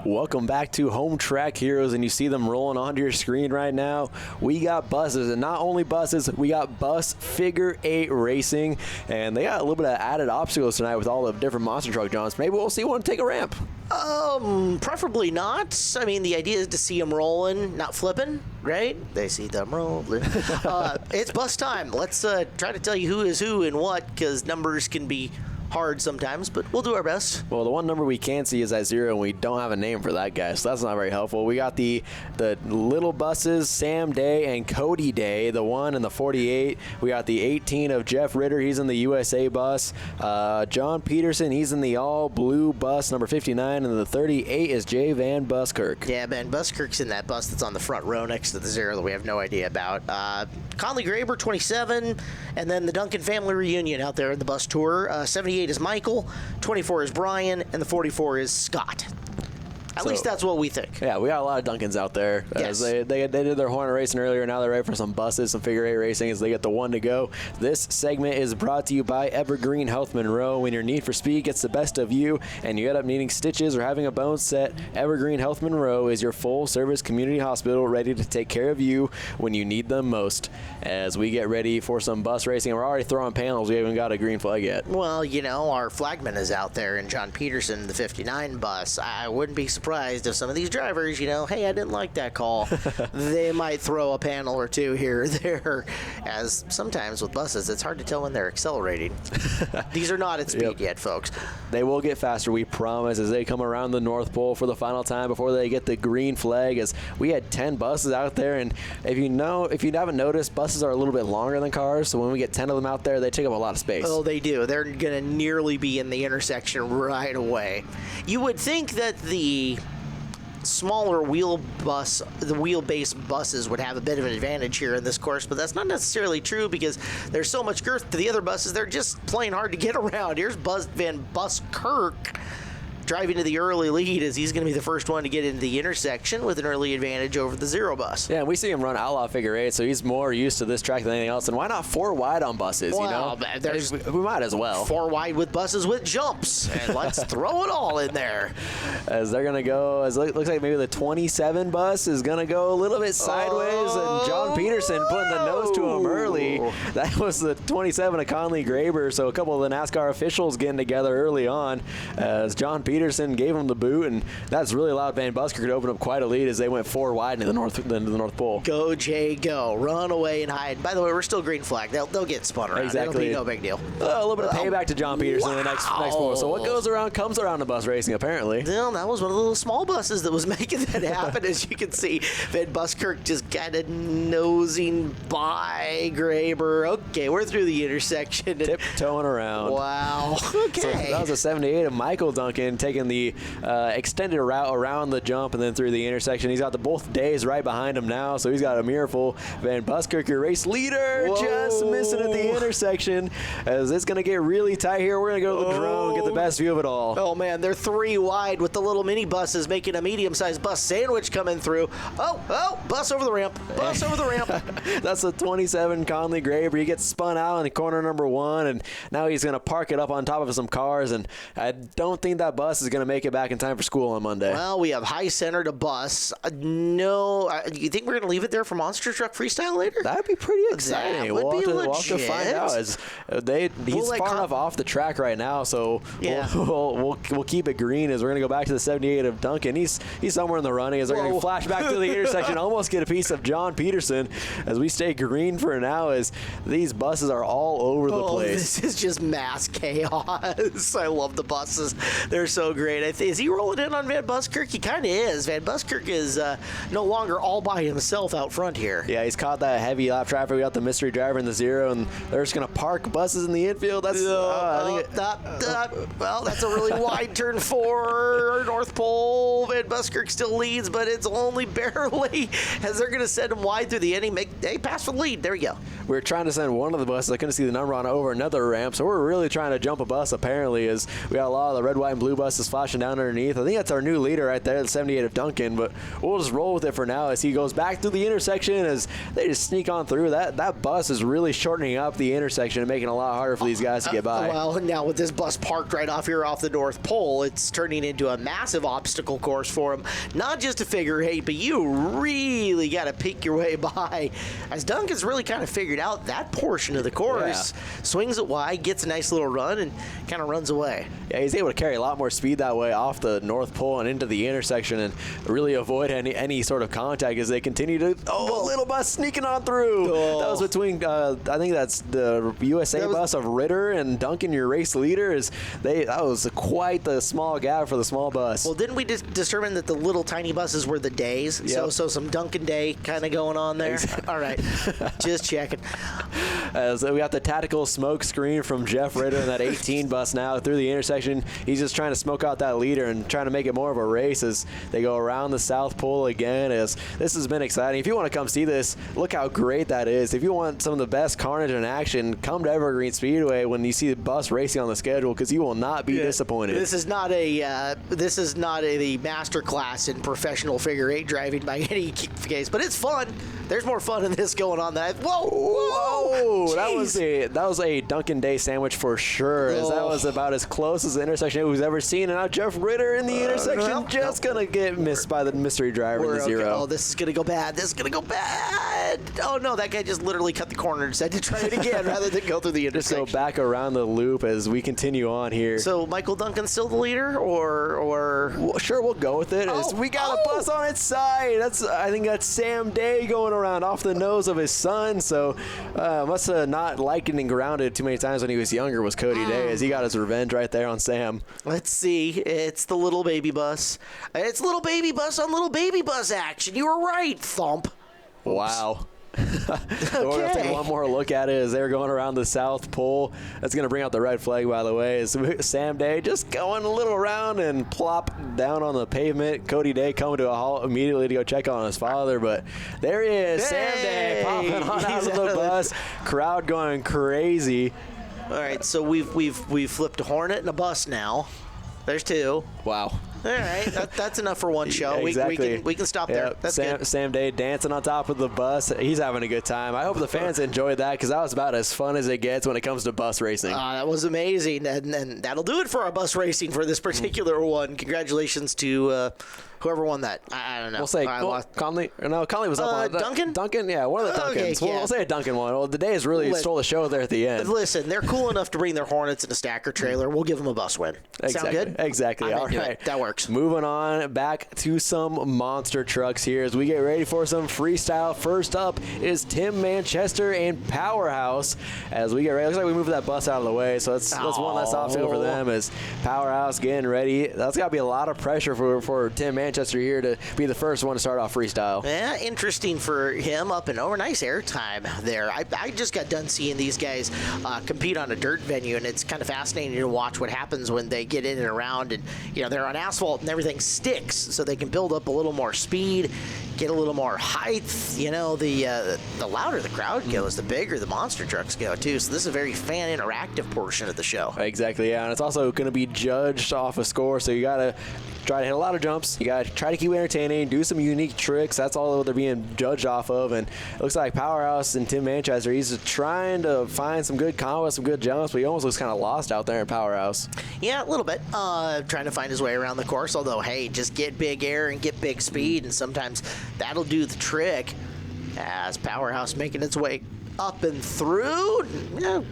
Welcome back to Home Track Heroes, and you see them rolling onto your screen right now. We got buses, and not only buses, we got bus figure 8 racing, and they got a little bit of added obstacles tonight with all the different monster truck jumps. Maybe we'll see one take a ramp. Preferably not. I mean, the idea is to see them rolling, not flipping, right? They see them rolling. It's bus time. Let's try to tell you who is who and what, because numbers can be hard sometimes, but we'll do our best. Well, the one number we can see is that 0, and we don't have a name for that guy, so that's not very helpful. We got the little buses, Sam Day and Cody Day, the 1 and the 48. We got the 18 of Jeff Ritter, he's in the USA bus. John Peterson, he's in the all-blue bus, number 59, and the 38 is Jay Van Buskirk. Yeah, Van Buskirk's in that bus that's on the front row next to the 0 that we have no idea about. Conley Graber, 27, and then the Duncan family reunion out there in the bus tour. 78 is Michael, 24 is Brian, and the 44 is Scott. At least that's what we think. Yeah, we got a lot of Duncans out there. Yes. They did their Hornet racing earlier. Now they're ready for some buses, some figure 8 racing as they get the 1 to go. This segment is brought to you by Evergreen Health Monroe. When your need for speed gets the best of you and you end up needing stitches or having a bone set, Evergreen Health Monroe is your full-service community hospital ready to take care of you when you need them most. As we get ready for some bus racing, we're already throwing panels. We haven't got a green flag yet. Well, you know, our flagman is out there, and John Peterson, the 59 bus. I wouldn't be surprised if some of these drivers, you know, hey, I didn't like that call. They might throw a panel or two here or there, as sometimes with buses, it's hard to tell when they're accelerating. These are not at speed yet, folks. They will get faster, we promise, as they come around the North Pole for the final time before they get the green flag, as we had 10 buses out there, and if you haven't noticed, buses are a little bit longer than cars, so when we get 10 of them out there, they take up a lot of space. Oh, they do. They're going to nearly be in the intersection right away. You would think that the smaller wheelbase buses would have a bit of an advantage here in this course, but that's not necessarily true because there's so much girth to the other buses. They're just plain hard to get around. Here's Van Buskirk driving to the early lead as he's going to be the first one to get into the intersection with an early advantage over the 0 bus. Yeah, we see him run outlaw figure 8, so he's more used to this track than anything else. And why not 4 wide on buses? Well, you know, we might as well 4 wide with buses with jumps, and let's throw it all in there. As they're going to go, as it looks like maybe the 27 bus is going to go a little bit sideways, and John Peterson putting the nose to him early. That was the 27 of Conley Graber. So a couple of the NASCAR officials getting together early on as John Peterson gave him the boot, and that's really allowed Van Buskirk to open up quite a lead as they went 4 wide into the North Pole. Go, Jay, go. Run away and hide. By the way, we're still green flag. They'll get spun around. Exactly. It'll be no big deal. A little bit of payback to John Peterson in the next pole. So what goes around comes around in bus racing, apparently. Well, that was one of the little small buses that was making that happen. As you can see, Van Buskirk just kind of nosing by Graber. Okay, we're through the intersection. Tiptoeing around. Wow. Okay. So that was a 78 of Michael Duncan taking the extended route around the jump and then through the intersection. He's got the both days right behind him now, so he's got a mirrorful. Van Buskirk, your race leader, just missing at the intersection. As it's going to get really tight here, we're going to go to the drone, get the best view of it all. Oh, man, they're 3 wide with the little mini buses making a medium-sized bus sandwich coming through. Oh, bus over the ramp. Bus over the ramp. That's the 27 Conley Graber. He gets spun out in the corner number 1, and now he's going to park it up on top of some cars, and I don't think that bus is going to make it back in time for school on Monday. Well, we have high center to bus. No, you think we're going to leave it there for Monster Truck Freestyle later? That would be pretty exciting. We'll have to find out. As he's far enough off the track right now, so we'll keep it green as we're going to go back to the 78 of Duncan. He's somewhere in the running as they're going to flash back to the intersection, almost get a piece of John Peterson as we stay green for now as these buses are all over the place. This is just mass chaos. I love the buses. They're so great. Is he rolling in on Van Buskirk? He kind of is. Van Buskirk is no longer all by himself out front here. Yeah, he's caught that heavy lap traffic. We got the mystery driver in the 0, and they're just going to park buses in the infield. That's well, that's a really wide turn for North Pole. Van Buskirk still leads, but it's only barely as they're going to send him wide through the inning. They pass for the lead. There you go. We're trying to send one of the buses. I couldn't see the number on it over another ramp, so we're really trying to jump a bus, apparently, as we got a lot of the red, white, and blue buses flashing down underneath. I think that's our new leader right there, the 78 of Duncan, but we'll just roll with it for now as he goes back through the intersection as they just sneak on through. That bus is really shortening up the intersection and making it a lot harder for these guys to get by. Well, now with this bus parked right off here off the North Pole, it's turning into a massive obstacle course course for him. Not just a figure eight, but you really got to peek your way by. As Duncan's really kind of figured out that portion of the course, swings it wide, gets a nice little run, and kind of runs away. Yeah, he's able to carry a lot more speed that way off the North Pole and into the intersection and really avoid any sort of contact as they continue to, little bus sneaking on through. That was between, I think that's the USA bus of Ritter and Duncan, your race leader. That was quite the small gap for the small bus. Well, didn't we determine that the little tiny buses were the days? Yep. So some Duncan Day kind of going on there? Exactly. All right, just checking. So we got the tactical smoke screen from Jeff Ritter in that 18 bus now through the intersection. He's just trying to smoke out that leader and trying to make it more of a race as they go around the South Pole again. As this has been exciting. If you want to come see this, look how great that is. If you want some of the best carnage in action, come to Evergreen Speedway when you see the bus racing on the schedule, because you will not be disappointed. This is not the master class in professional figure eight driving by any case, but it's fun. There's more fun in this going on than whoa! That was a Duncan Day sandwich for sure. As that was about as close as the intersection it was ever seen. And now Jeff Ritter in the intersection gonna get missed by the mystery driver in the zero. Oh, this is gonna go bad. This is gonna go bad. Oh no, that guy just literally cut the corner and decided to try it again rather than go through the intersection. Just go back around the loop as we continue on here. So Michael Duncan's still the leader, or well, sure, we'll go with it. We got a bus on its side. I think that's Sam Day going around off the nose of his son. So must have not liked getting grounded too many times when he was younger was Cody Day, as he got his revenge right there on Sam. Let's see. It's the little baby bus. It's little baby bus on little baby bus action. You were right, Thump. Wow. We're going to take one more look at it as they're going around the South Pole. That's going to bring out the red flag, by the way. As Sam Day just going a little around and plop down on the pavement. Cody Day coming to a halt immediately to go check on his father. But there he is, Sam Day popping on out of the bus. Crowd going crazy. All right, so we've flipped a Hornet and a bus now. There's two. Wow. All right, that's enough for one show. Exactly. We can stop there. That's good. Sam Day dancing on top of the bus. He's having a good time. I hope the fans enjoyed that, because that was about as fun as it gets when it comes to bus racing. That was amazing, and that'll do it for our bus racing for this particular one. Congratulations to whoever won that. I don't know. We'll say Conley. No, Conley was up on it. Duncan? Duncan, yeah, one of the Duncans. Okay, We'll say a Duncan one. Well, the Days really stole the show there at the end. Listen, they're cool enough to bring their Hornets in a stacker trailer. We'll give them a bus win. Sound good? Exactly. All right. That works. Moving on back to some monster trucks here as we get ready for some freestyle. First up is Tim Manchester and Powerhouse. As we get ready, looks like we moved that bus out of the way, so that's one less obstacle for them. As Powerhouse getting ready, that's got to be a lot of pressure for Tim Manchester here to be the first one to start off freestyle. Yeah, interesting for him up and over. Nice air time there. I just got done seeing these guys compete on a dirt venue, and it's kind of fascinating to watch what happens when they get in and around, and they're on asphalt and everything sticks, so they can build up a little more speed, get a little more height. The louder the crowd goes, the bigger the monster trucks go too. So this is a very fan interactive portion of the show. Exactly, yeah, and it's also going to be judged off a score, so you got to try to hit a lot of jumps. You got to try to keep it entertaining, do some unique tricks. That's all they're being judged off of. And it looks like Powerhouse and Tim Manchester, he's just trying to find some good combos, some good jumps, but he almost looks kind of lost out there in Powerhouse. Yeah, a little bit. Trying to find his way around the course, although, hey, just get big air and get big speed, and sometimes that'll do the trick. As Powerhouse making its way up and through,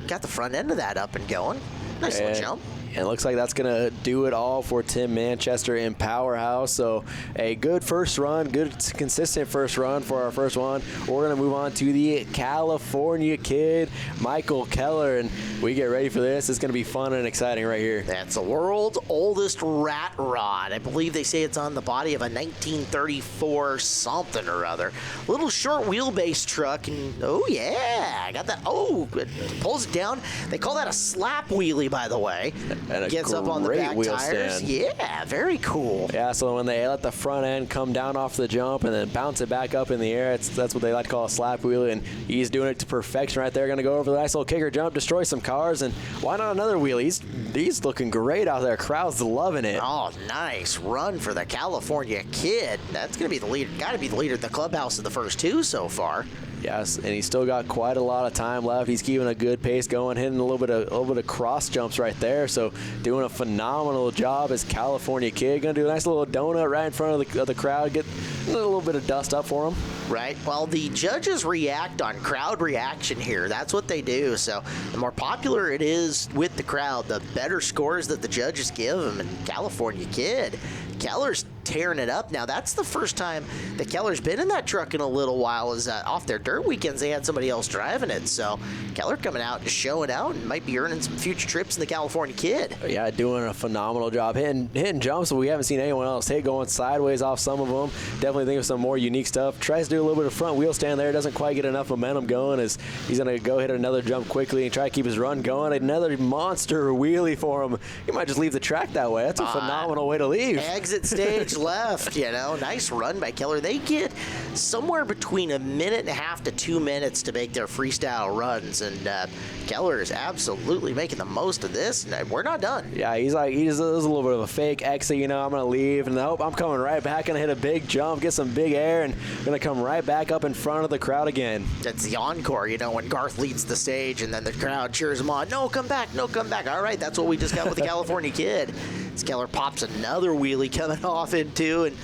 got the front end of that up and going. Nice little jump. And it looks like that's going to do it all for Tim Manchester in Powerhouse. So a good first run, good consistent first run for our first one. We're going to move on to the California Kid, Michael Keller. And we get ready for this. It's going to be fun and exciting right here. That's the world's oldest rat rod. I believe they say it's on the body of a 1934 something or other. Little short wheelbase truck. And oh, yeah, I got that. Oh, it pulls it down. They call that a slap wheelie, by the way. And gets up on the back tires. Stand. Yeah, very cool. Yeah, so when they let the front end come down off the jump and then bounce it back up in the air, that's what they like to call a slap wheelie, and he's doing it to perfection right there. Going to go over the nice little kicker jump, destroy some cars, and why not another wheelie? He's looking great out there. Crowd's loving it. Oh, nice run for the California Kid. That's going to be the leader. Got to be the leader of the clubhouse of the first two so far. Yes, and he's still got quite a lot of time left. He's keeping a good pace going, hitting a little bit of cross jumps right there. So doing a phenomenal job as California Kid. Gonna do a nice little donut right in front of the crowd. Get a little bit of dust up for him. Right. Well, the judges react on crowd reaction here. That's what they do. So the more popular it is with the crowd, the better scores that the judges give him. And California Kid, Keller's tearing it up now. That's the first time that Keller's been in that truck in a little while. Is off their dirt weekends, they had somebody else driving it. So Keller coming out and showing out and might be earning some future trips in the California Kid. Yeah, doing a phenomenal job hitting jumps that we haven't seen anyone else hit, going sideways off some of them. Definitely think of some more unique stuff. Tries to do a little bit of front wheel stand there. Doesn't quite get enough momentum going as he's going to go hit another jump quickly and try to keep his run going. Another monster wheelie for him. He might just leave the track that way. That's a phenomenal way to leave. Exit stage left, Nice run by Keller. They get somewhere between a minute and a half to 2 minutes to make their freestyle runs, and Keller is absolutely making the most of this, and we're not done. Yeah, he's a little bit of a fake exit, I'm going to leave, and nope, I'm coming right back, going to hit a big jump, get some big air, and going to come right back up in front of the crowd again. That's the encore, when Garth leads the stage, and then the crowd cheers him on. No, come back, no, come back. All right, that's what we just got with the California Kid. As Keller pops another wheelie coming off into, and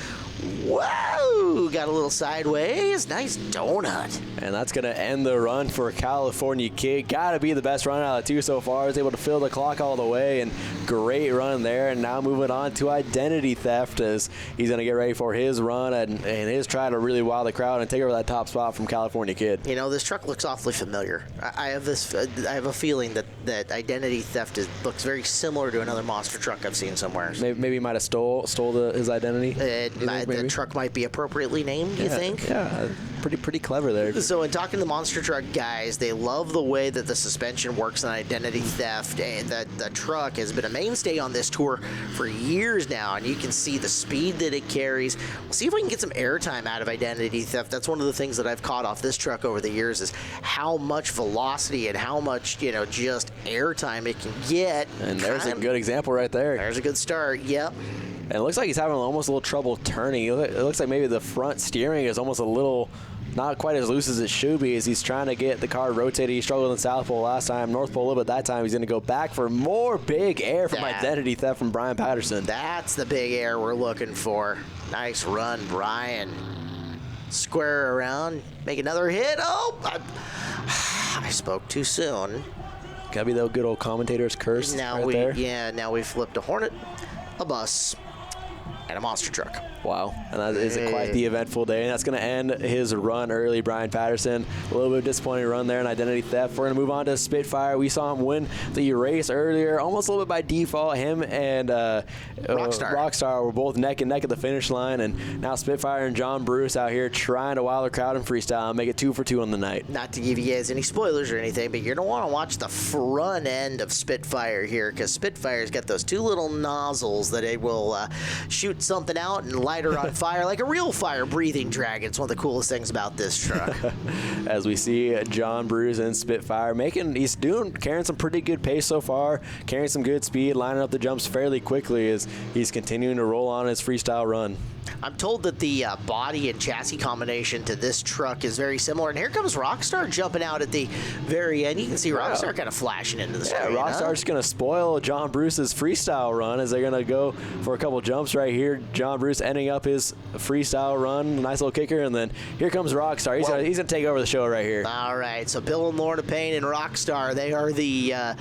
whoa, got a little sideways. Nice donut. And that's going to end the run for California Kid. Got to be the best run out of the two so far. Is able to fill the clock all the way, and great run there. And now moving on to Identity Theft as he's going to get ready for his run and his try to really wow the crowd and take over that top spot from California Kid. This truck looks awfully familiar. I have a feeling that Identity Theft looks very similar to another monster truck I've seen somewhere. Maybe he might have stole his identity. The truck might be appropriately named, you think? Yeah, pretty clever there. So in talking to the monster truck guys, they love the way that the suspension works on Identity Theft, and that the truck has been a mainstay on this tour for years now, and you can see the speed that it carries. We'll see if we can get some airtime out of Identity Theft. That's one of the things that I've caught off this truck over the years, is how much velocity and how much, just airtime it can get. And there's a good example right there. There's a good start, yep. And it looks like he's having almost a little trouble turning. It looks like maybe the front steering is almost a little not quite as loose as it should be as he's trying to get the car rotated. He struggled in South Pole last time, North Pole a little bit that time. He's going to go back for more big air from Identity Theft from Brian Patterson. That's the big air we're looking for. Nice run, Brian. Square around, make another hit. Oh, I spoke too soon. Gotta be the good old commentator's curse. Now we flipped a Hornet, a bus, and a monster truck. Wow, and that is quite the eventful day, and that's going to end his run early. Brian Patterson, a little bit of disappointing run there in Identity Theft. We're going to move on to Spitfire. We saw him win the race earlier, almost a little bit by default. Him and Rockstar were both neck and neck at the finish line, and now Spitfire and John Bruce out here trying to wow the crowd in freestyle and make it 2 for 2 on the night. Not to give you guys any spoilers or anything, but you're going to want to watch the front end of Spitfire here, because Spitfire's got those two little nozzles that it will shoot something out and light her on fire like a real fire-breathing dragon. It's one of the coolest things about this truck. As we see John Bruce and Spitfire carrying some pretty good pace so far, carrying some good speed, lining up the jumps fairly quickly as he's continuing to roll on his freestyle run. I'm told that the body and chassis combination to this truck is very similar. And here comes Rockstar jumping out at the very end. You can see Rockstar kind of flashing into the screen. Yeah, Rockstar's going to spoil John Bruce's freestyle run as they're going to go for a couple jumps right here. John Bruce ending up his freestyle run. Nice little kicker. And then here comes Rockstar. He's going to take over the show right here. All right. So Bill and Lorna Payne and Rockstar, they are the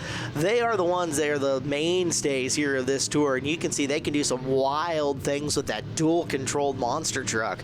mainstays here of this tour. And you can see they can do some wild things with that dual controlled monster truck.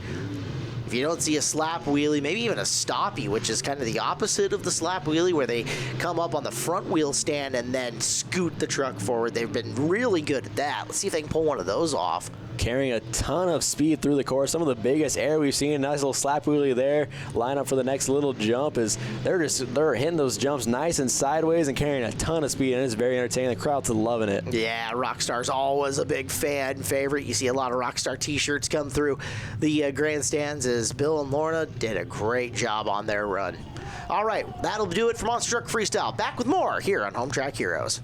If you don't see a slap wheelie, maybe even a stoppie, which is kind of the opposite of the slap wheelie, where they come up on the front wheel stand and then scoot the truck forward. They've been really good at that. Let's see if they can pull one of those off. Carrying a ton of speed through the course. Some of the biggest air we've seen. Nice little slap wheelie there. Line up for the next little jump as they're hitting those jumps nice and sideways and carrying a ton of speed, and it's very entertaining. The crowd's loving it. Yeah, Rockstar's always a big fan favorite. You see a lot of Rockstar t-shirts come through the grandstands as Bill and Lorna did a great job on their run. All right, that'll do it for Monster Truck Freestyle. Back with more here on Home Track Heroes.